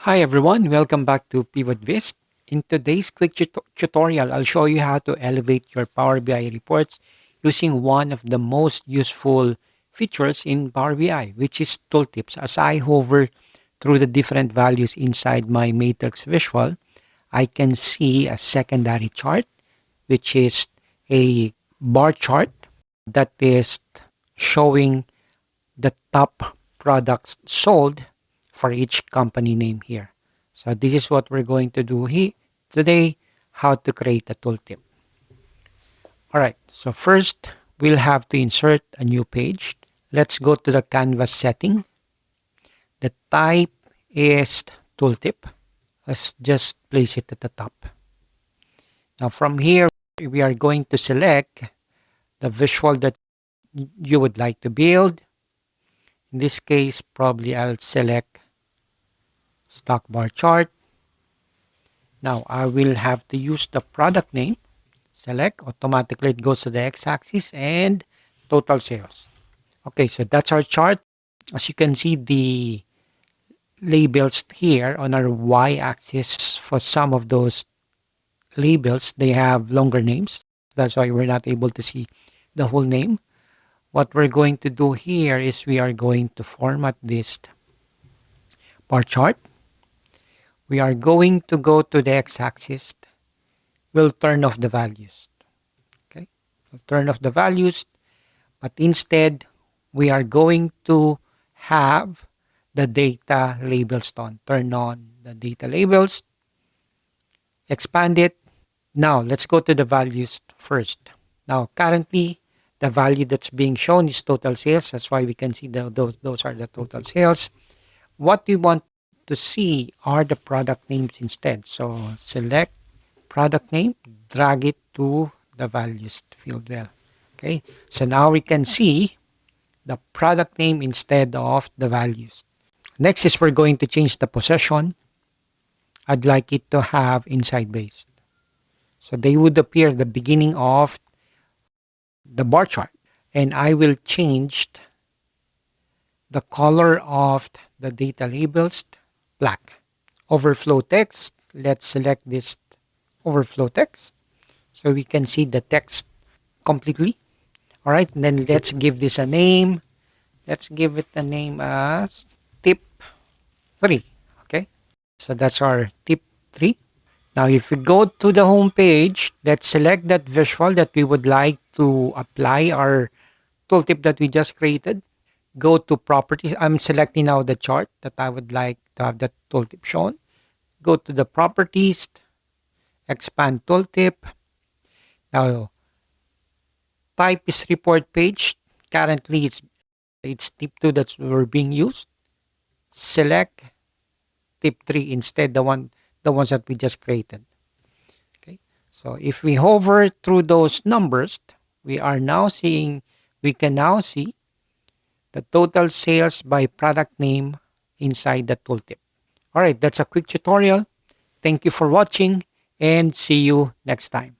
Hi everyone, welcome back to Pivot Viz. In today's quick tutorial, I'll show you how to elevate your Power BI reports using one of the most useful features in Power BI, which is Tooltips. As I hover through the different values inside my matrix visual, I can see a secondary chart, which is a bar chart that is showing the top products sold for each company name here. So this is what we're going to do here today, how to create a tooltip. All right, so first we'll have to insert a new page. Let's go to the canvas setting. The type is tooltip. Let's just place it at the top. Now from here, we are going to select the visual that you would like to build. In this case, probably I'll select stock bar chart. Now I will have to use the product name. Select, automatically it goes to the x-axis and total sales. Okay, so that's our chart. As you can see, the labels here on our y-axis, for some of those labels, they have longer names. That's why we're not able to see the whole name. What we're going to do here is we are going to format this bar chart. We are going to go to the x-axis. We'll turn off the values. Okay, we'll turn off the values, but instead we are going to have the data labels on. Turn on the data labels, expand it. Now let's go to the values first. Now currently the value that's being shown is total sales. That's why we can see those are the total sales. What we want to see are the product names instead. So select product name, drag it to the values field well. Okay, so now we can see the product name instead of the values. Next is we're going to change the possession. I'd like it to have inside based. So they would appear at the beginning of the bar chart. And I will change the color of the data labels black. Overflow text, let's select this overflow text so we can see the text completely. All right, and then let's give this a name. Let's give it a name as tip 3. Okay, so that's our tip 3. Now if we go to the home page, let's select that visual that we would like to apply our tooltip that we just created. Go to properties. I'm selecting now the chart that I would like to have that tooltip shown. Go to the properties, expand tooltip. Now type is report page. Currently it's tip 2 that's we're being used. Select tip 3 instead, the ones that we just created. Okay, so if we hover through those numbers, we can now see the total sales by product name inside the tooltip. All right, that's a quick tutorial. Thank you for watching and see you next time.